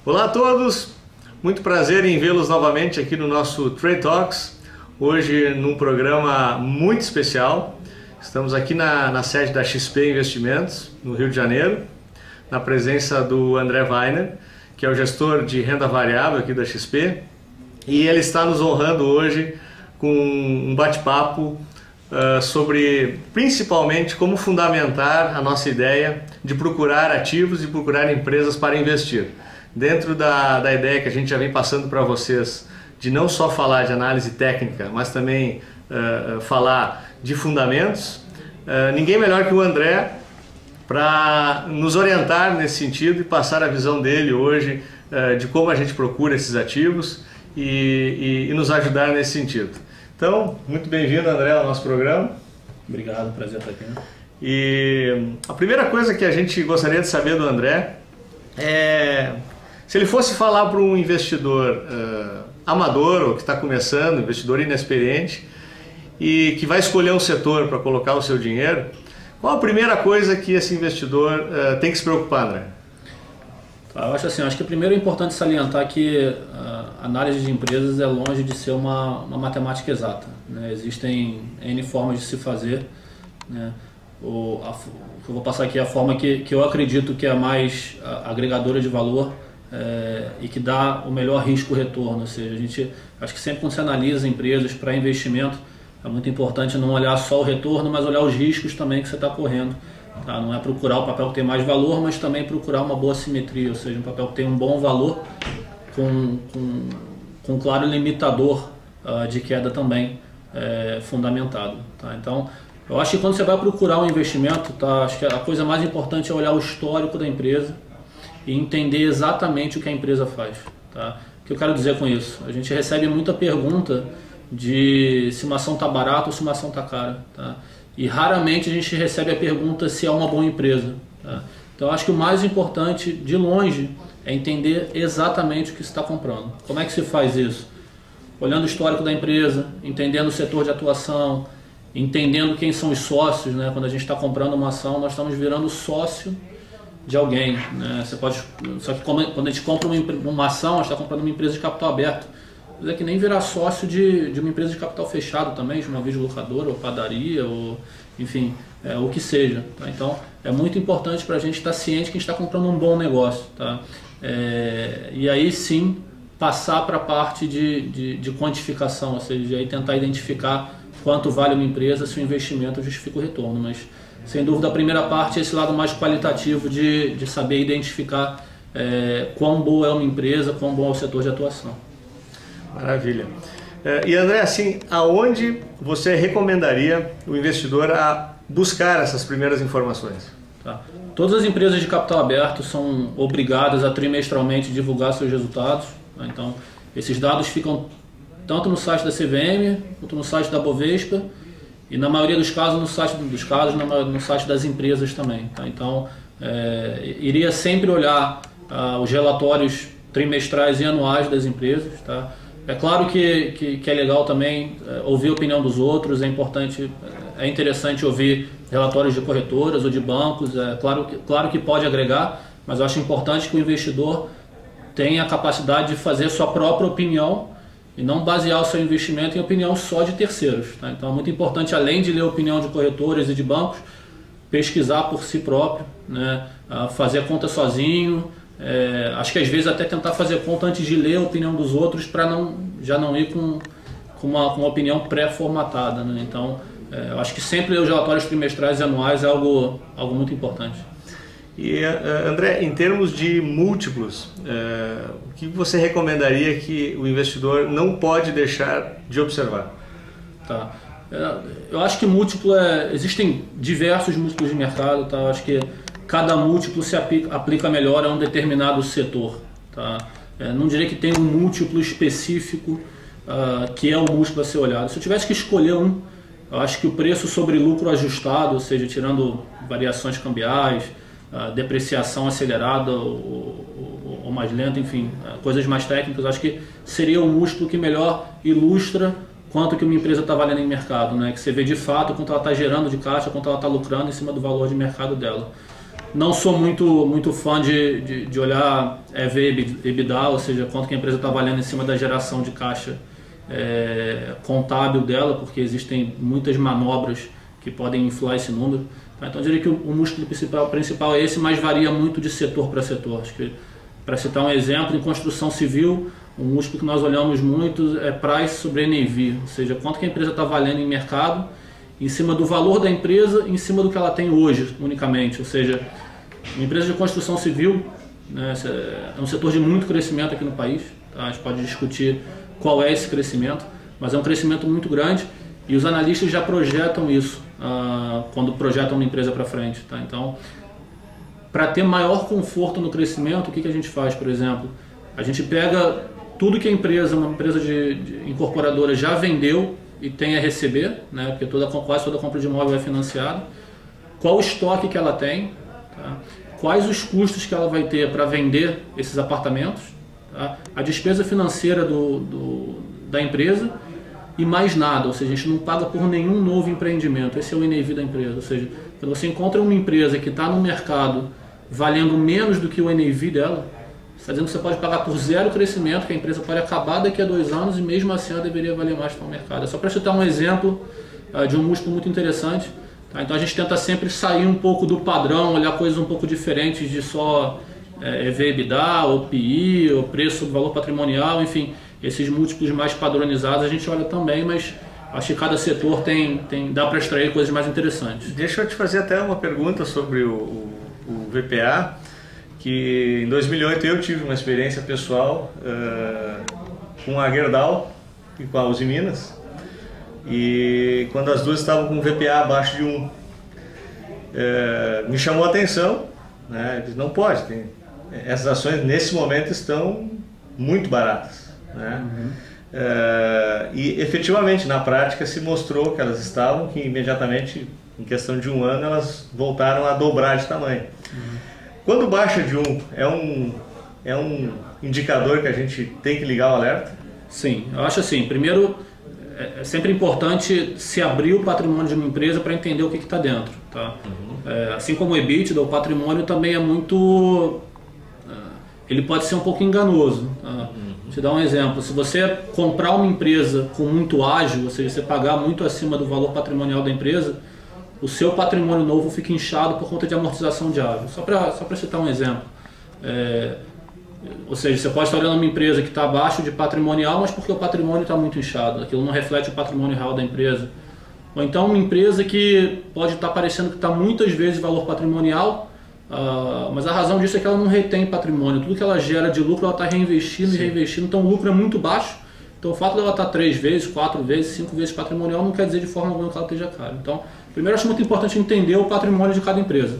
Olá a todos, muito prazer em vê-los novamente aqui no nosso Trade Talks, hoje num programa muito especial. Estamos aqui na sede da XP Investimentos, no Rio de Janeiro, na presença do André Weiner, que é o gestor de renda variável aqui da XP, e ele está nos honrando hoje com um bate-papo sobre principalmente como fundamentar a nossa ideia de procurar ativos e procurar empresas para investir. Dentro da ideia que a gente já vem passando para vocês, de não só falar de análise técnica, mas também falar de fundamentos, ninguém melhor que o André para nos orientar nesse sentido e passar a visão dele hoje de como a gente procura esses ativos e nos ajudar nesse sentido. Então, muito bem-vindo, André, ao nosso programa. Obrigado, prazer estar aqui. E a primeira coisa que a gente gostaria de saber do André é se ele fosse falar para um investidor amador ou que está começando, investidor inexperiente e que vai escolher um setor para colocar o seu dinheiro, qual a primeira coisa que esse investidor tem que se preocupar, André? Eu acho assim, acho que primeiro é importante salientar que a análise de empresas é longe de ser uma matemática exata, né? Existem N formas de se fazer, né? Eu vou passar aqui a forma que eu acredito que é a mais agregadora de valor e que dá o melhor risco-retorno. Ou seja, acho que sempre quando você analisa empresas para investimento, é muito importante não olhar só o retorno, mas olhar os riscos também que você está correndo. Tá? Não é procurar o papel que tem mais valor, mas também procurar uma boa simetria, ou seja, um papel que tem um bom valor com um claro limitador de queda também fundamentado. Tá? Então, eu acho que quando você vai procurar um investimento, tá, acho que a coisa mais importante é olhar o histórico da empresa e entender exatamente o que a empresa faz. Tá? O que eu quero dizer com isso? A gente recebe muita pergunta de se uma ação está barata ou se uma ação está cara. Tá? E raramente a gente recebe a pergunta se é uma boa empresa. Tá? Então acho que o mais importante, de longe, é entender exatamente o que você está comprando. Como é que se faz isso? Olhando o histórico da empresa, entendendo o setor de atuação, entendendo quem são os sócios. Né? Quando a gente está comprando uma ação, nós estamos virando sócio de alguém. Né? Só que quando a gente compra uma ação, a gente está comprando uma empresa de capital aberto. Mas é que nem virar sócio de uma empresa de capital fechado também, de uma videolocadora, ou padaria, ou enfim, o que seja. Tá? Então é muito importante para a gente estar ciente que a gente está comprando um bom negócio. Tá? E aí sim passar para a parte de quantificação, ou seja, aí tentar identificar quanto vale uma empresa, se o investimento justifica o retorno. Mas sem dúvida a primeira parte é esse lado mais qualitativo de saber identificar quão boa é uma empresa, quão bom é o setor de atuação. Maravilha. E André, assim, aonde você recomendaria o investidor a buscar essas primeiras informações? Tá. Todas as empresas de capital aberto são obrigadas a trimestralmente divulgar seus resultados. Tá? Então, esses dados ficam tanto no site da CVM, quanto no site da Bovespa e na maioria dos casos no site das empresas também. Tá? Então, iria sempre olhar os relatórios trimestrais e anuais das empresas. Tá? É claro que é legal também ouvir a opinião dos outros, é interessante ouvir relatórios de corretoras ou de bancos, claro que pode agregar, mas eu acho importante que o investidor tenha a capacidade de fazer sua própria opinião e não basear o seu investimento em opinião só de terceiros. Tá? Então é muito importante, além de ler a opinião de corretoras e de bancos, pesquisar por si próprio, né? Fazer a conta sozinho. Acho que às vezes até tentar fazer conta antes de ler a opinião dos outros para já não ir com uma opinião pré-formatada. Né? Então, eu acho que sempre ler os relatórios trimestrais e anuais é algo muito importante. E André, em termos de múltiplos, o que você recomendaria que o investidor não pode deixar de observar? Tá. Eu acho que múltiplo existem diversos múltiplos de mercado. Tá? Eu acho que cada múltiplo se aplica melhor a um determinado setor. Tá? Não diria que tem um múltiplo específico que é o múltiplo a ser olhado. Se eu tivesse que escolher um, eu acho que o preço sobre lucro ajustado, ou seja, tirando variações cambiais, depreciação acelerada ou mais lenta, enfim, coisas mais técnicas, acho que seria o múltiplo que melhor ilustra quanto que uma empresa está valendo em mercado, né? Que você vê de fato quanto ela está gerando de caixa, quanto ela está lucrando em cima do valor de mercado dela. Não sou muito fã de olhar EBITDA, ou seja, quanto que a empresa está valendo em cima da geração de caixa contábil dela, porque existem muitas manobras que podem inflar esse número. Tá? Então eu diria que o músculo principal é esse, mas varia muito de setor para setor. Acho que, para citar um exemplo, em construção civil, o músculo que nós olhamos muito é price sobre NAV, ou seja, quanto que a empresa está valendo em mercado, em cima do valor da empresa, em cima do que ela tem hoje, unicamente. Ou seja, uma empresa de construção civil, né, é um setor de muito crescimento aqui no país. Tá? A gente pode discutir qual é esse crescimento, mas é um crescimento muito grande e os analistas já projetam isso quando projetam uma empresa para frente. Tá? Então, para ter maior conforto no crescimento, o que a gente faz, por exemplo? A gente pega tudo que uma empresa de incorporadora já vendeu e tem a receber, né? Porque quase toda compra de imóvel é financiada. Qual o estoque que ela tem, tá? Quais os custos que ela vai ter para vender esses apartamentos, tá? A despesa financeira da empresa e mais nada, ou seja, a gente não paga por nenhum novo empreendimento. Esse é o NAV da empresa, ou seja, quando você encontra uma empresa que está no mercado valendo menos do que o NAV dela, você está dizendo que você pode pagar por zero crescimento, que a empresa pode acabar daqui a 2 anos e mesmo assim ela deveria valer mais para o mercado. É só para citar um exemplo de um músculo muito interessante. Tá? Então a gente tenta sempre sair um pouco do padrão, olhar coisas um pouco diferentes de só EV/EBITDA, ou PI, ou preço sobre valor patrimonial, enfim, esses múltiplos mais padronizados a gente olha também, mas acho que cada setor dá para extrair coisas mais interessantes. Deixa eu te fazer até uma pergunta sobre o VPA, que em 2008 eu tive uma experiência pessoal com a Gerdau e com a Uzi Minas, e quando as duas estavam com um VPA abaixo de 1, me chamou a atenção, né? Disse, não pode, essas ações nesse momento estão muito baratas, né? E efetivamente na prática se mostrou que elas estavam, que imediatamente em questão de 1 ano elas voltaram a dobrar de tamanho. Quando baixa de 1, é um indicador que a gente tem que ligar o alerta? Sim, eu acho assim, primeiro é sempre importante se abrir o patrimônio de uma empresa para entender o que está dentro. Tá? Assim como o EBITDA, o patrimônio também é muito... ele pode ser um pouco enganoso. Tá? Vou te dar um exemplo, se você comprar uma empresa com muito ágio, ou seja, você pagar muito acima do valor patrimonial da empresa, o seu patrimônio novo fica inchado por conta de amortização de ágio. Só para citar um exemplo. Ou seja, você pode estar olhando uma empresa que está abaixo de patrimonial, mas porque o patrimônio está muito inchado, aquilo não reflete o patrimônio real da empresa. Ou então uma empresa que pode estar parecendo que está muitas vezes valor patrimonial, mas a razão disso é que ela não retém patrimônio. Tudo que ela gera de lucro, ela está reinvestindo e reinvestindo, então o lucro é muito baixo. Então o fato dela estar 3 vezes, 4 vezes, 5 vezes patrimonial não quer dizer de forma alguma que ela esteja cara. Então, primeiro, acho muito importante entender o patrimônio de cada empresa.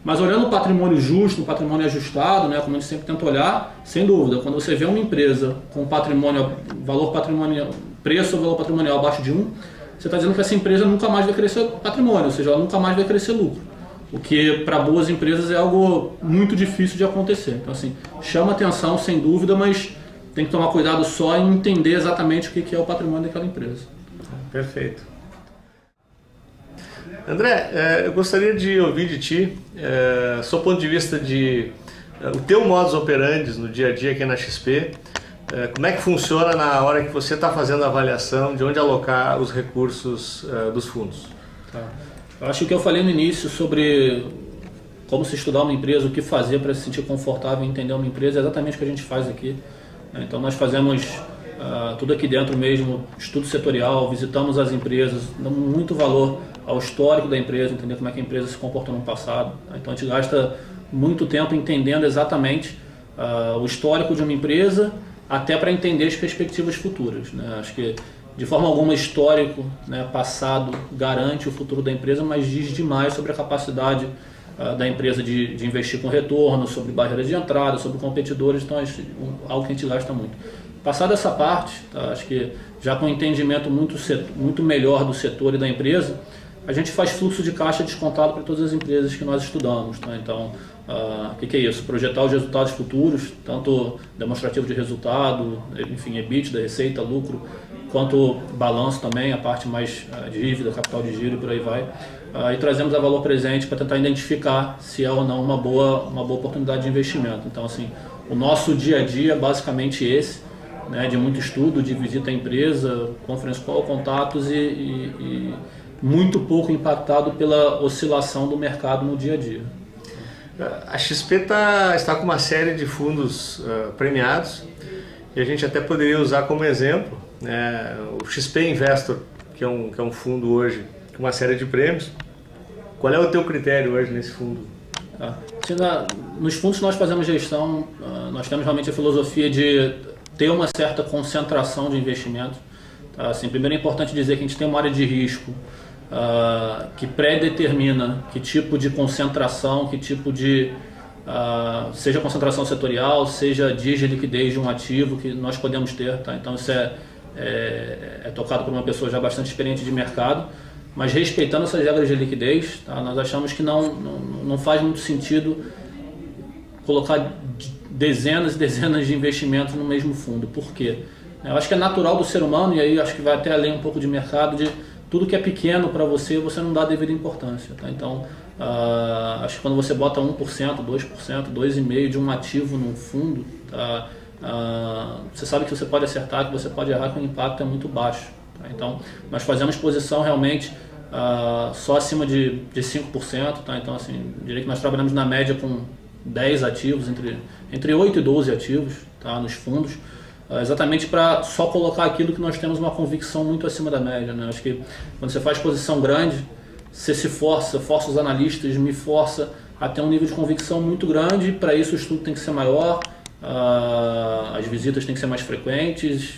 Mas olhando o patrimônio justo, o patrimônio ajustado, né, como a gente sempre tenta olhar, sem dúvida, quando você vê uma empresa com patrimônio, valor patrimonial, preço ou valor patrimonial abaixo de 1, você está dizendo que essa empresa nunca mais vai crescer patrimônio, ou seja, ela nunca mais vai crescer lucro. O que para boas empresas é algo muito difícil de acontecer. Então, assim, chama atenção sem dúvida, mas tem que tomar cuidado só em entender exatamente o que é o patrimônio daquela empresa. Perfeito. André, eu gostaria de ouvir de ti, seu ponto de vista o teu modus operandi no dia a dia aqui na XP, como é que funciona na hora que você está fazendo a avaliação de onde alocar os recursos dos fundos? Tá. Eu acho que eu falei no início sobre como se estudar uma empresa, o que fazer para se sentir confortável em entender uma empresa, é exatamente o que a gente faz aqui. Então nós fazemos tudo aqui dentro mesmo, estudo setorial, visitamos as empresas, damos muito valor ao histórico da empresa, entender como é que a empresa se comportou no passado. Então a gente gasta muito tempo entendendo exatamente o histórico de uma empresa, até para entender as perspectivas futuras, né? Acho que de forma alguma histórico, né, passado garante o futuro da empresa, mas diz demais sobre a capacidade da empresa de investir com retorno, sobre barreiras de entrada, sobre competidores. Então é algo que a gente gasta muito. Passada essa parte, tá, acho que já com um entendimento muito melhor do setor e da empresa, a gente faz fluxo de caixa descontado para todas as empresas que nós estudamos. Tá? Então, o que é isso? Projetar os resultados futuros, tanto demonstrativo de resultado, enfim, EBITDA, receita, lucro, quanto balanço também, a parte mais dívida, capital de giro e por aí vai. e trazemos a Valor Presente para tentar identificar se é ou não uma boa oportunidade de investimento. Então, assim, o nosso dia a dia é basicamente esse, né, de muito estudo, de visita à empresa, conference call, contatos e muito pouco impactado pela oscilação do mercado no dia a dia. A XP está com uma série de fundos premiados e a gente até poderia usar como exemplo, né, o XP Investor, que é um fundo hoje com uma série de prêmios. Qual é o teu critério hoje nesse fundo? Nos fundos que nós fazemos gestão, nós temos realmente a filosofia de ter uma certa concentração de investimentos. Tá? Assim, primeiro é importante dizer que a gente tem uma área de risco que pré-determina que tipo de concentração, que tipo de seja concentração setorial, seja dias de liquidez de um ativo que nós podemos ter. Tá? Então isso é tocado por uma pessoa já bastante experiente de mercado, mas respeitando essas regras de liquidez, tá? Nós achamos que não faz muito sentido colocar dezenas e dezenas de investimentos no mesmo fundo. Por quê? Eu acho que é natural do ser humano, e aí acho que vai até além um pouco de mercado, de tudo que é pequeno para você não dá a devida importância. Tá? Então, acho que quando você bota 1%, 2%, 2,5% de um ativo num fundo, tá? Você sabe que você pode acertar, que você pode errar, que o impacto é muito baixo. Tá? Então, nós fazemos posição realmente só acima de 5%. Tá? Então, assim, diria que nós trabalhamos na média com 10 ativos, entre 8 e 12 ativos, tá? Nos fundos, exatamente para só colocar aquilo que nós temos uma convicção muito acima da média. Né? Acho que quando você faz posição grande, você se força os analistas, me força a ter um nível de convicção muito grande. Para isso o estudo tem que ser maior, as visitas têm que ser mais frequentes,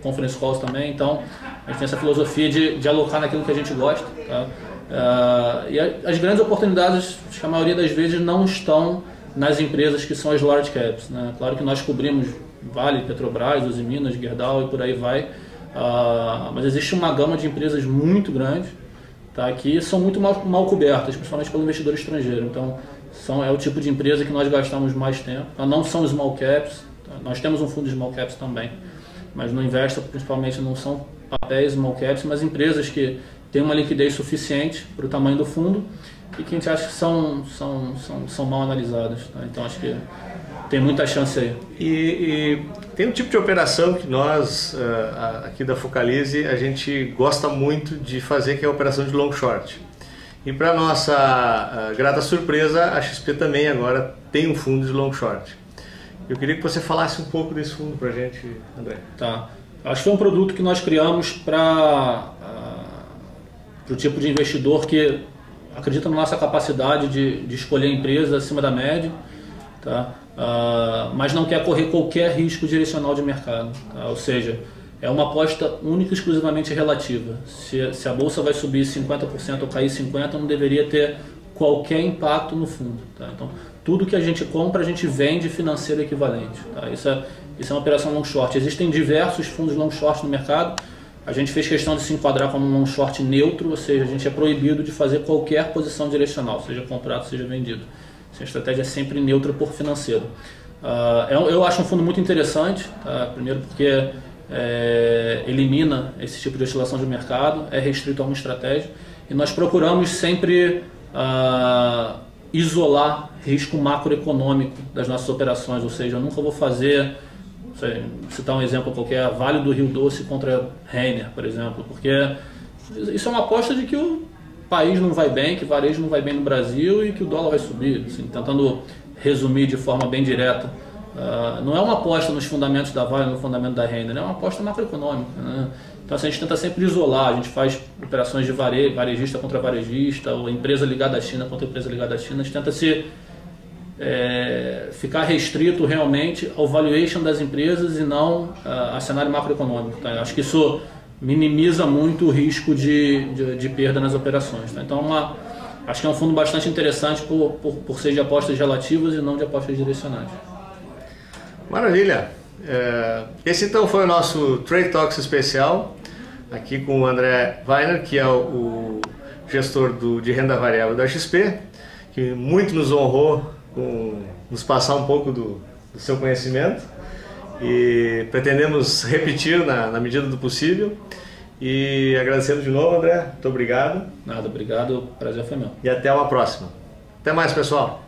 conference calls também. Então a gente tem essa filosofia de alocar naquilo que a gente gosta. Tá? E as grandes oportunidades, acho que a maioria das vezes não estão nas empresas que são as large caps. Né? Claro que nós cobrimos Vale, Petrobras, Uzi Minas, Gerdau e por aí vai, mas existe uma gama de empresas muito grande, tá, que são muito mal cobertas, principalmente pelo investidor estrangeiro. Então é o tipo de empresa que nós gastamos mais tempo. Não são small caps, tá? Nós temos um fundo de small caps também, mas no Investor principalmente não são papéis small caps, mas empresas que têm uma liquidez suficiente para o tamanho do fundo e que a gente acha que são mal analisadas. Tá? Então acho que tem muita chance aí. E tem um tipo de operação que nós, aqui da Focalize, a gente gosta muito de fazer, que é a operação de long short. E para nossa grata surpresa, a XP também agora tem um fundo de long short. Eu queria que você falasse um pouco desse fundo para a gente, André. Tá. Acho que foi um produto que nós criamos para o tipo de investidor que acredita na nossa capacidade de escolher a empresa acima da média, tá? Mas não quer correr qualquer risco direcional de mercado. Tá? Ou seja, é uma aposta única e exclusivamente relativa. Se a bolsa vai subir 50% ou cair 50%, não deveria ter qualquer impacto no fundo. Tá? Então, tudo que a gente compra, a gente vende financeiro equivalente. Tá? Isso é uma operação long short. Existem diversos fundos long short no mercado. A gente fez questão de se enquadrar como um long short neutro, ou seja, a gente é proibido de fazer qualquer posição direcional, seja comprado, seja vendido. A estratégia é sempre neutra por financeiro. Eu acho um fundo muito interessante, tá? Primeiro porque elimina esse tipo de oscilação de mercado, é restrito a uma estratégia, e nós procuramos sempre isolar risco macroeconômico das nossas operações, ou seja, eu nunca vou fazer, citar um exemplo qualquer, Vale do Rio Doce contra Renner, por exemplo, porque isso é uma aposta de que o país não vai bem, que o varejo não vai bem no Brasil e que o dólar vai subir, assim, tentando resumir de forma bem direta. Não é uma aposta nos fundamentos da Vale, no fundamento da Renner, é uma aposta macroeconômica. Né? Então assim, a gente tenta sempre isolar, a gente faz operações de varejista contra varejista, ou empresa ligada à China contra empresa ligada à China, a gente tenta ficar restrito realmente ao valuation das empresas e não a cenário macroeconômico. Tá? Eu acho que isso minimiza muito o risco de perda nas operações. Tá? Então acho que é um fundo bastante interessante por ser de apostas relativas e não de apostas direcionais. Maravilha! Esse então foi o nosso Trade Talks especial, aqui com o André Weiner, que é o gestor de renda variável da XP, que muito nos honrou com nos passar um pouco do seu conhecimento, e pretendemos repetir na medida do possível. E agradecendo de novo, André. Muito obrigado. Nada, obrigado. O prazer foi meu. E até uma próxima. Até mais, pessoal.